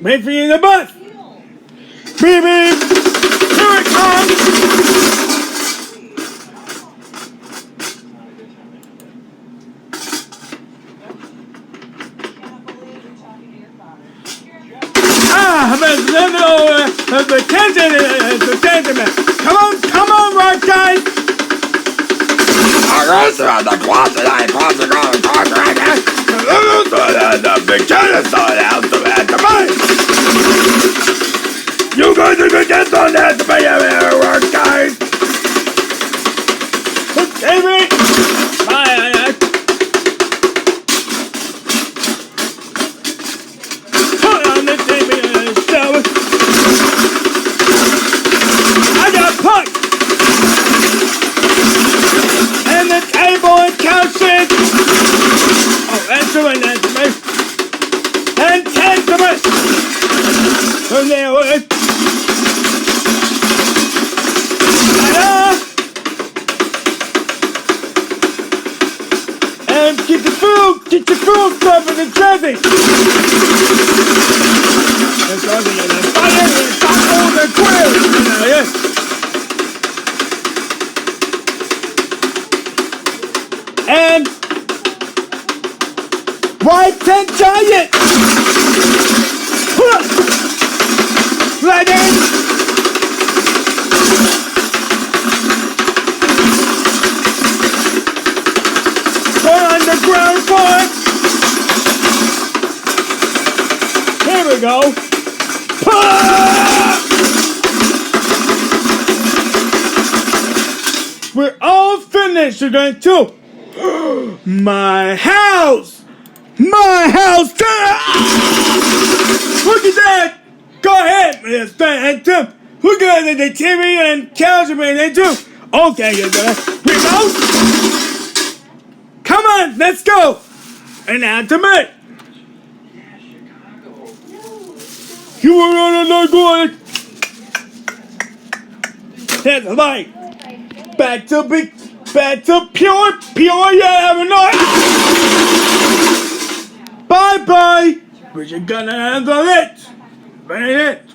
Wait for you in the bus. Beep beep. Here it comes. The gentleman. Come on, right guys. The closet, I cross the ground, the big genocide out to you guys even get on that to pay your work, guys. David. Put on the table and show it. I got punched. And the table and couches. Oh, that's doing that to me. And Testament. From there with. And get your food stuff in the jersey. That's all the fire and taco the grill. Yeah. And White and Giant. Right in. Put on the ground boy. Here we go. We're all finished. We're going to my house! My house! Look at that! Go ahead, Miss Phantom! Look at the TV and cameraman, they do! Okay, you're gonna remote! Come on, let's go! And after me! You were on another going! That's the light! Back to pure, yeah, bye-bye. We're gonna handle it. Bring it.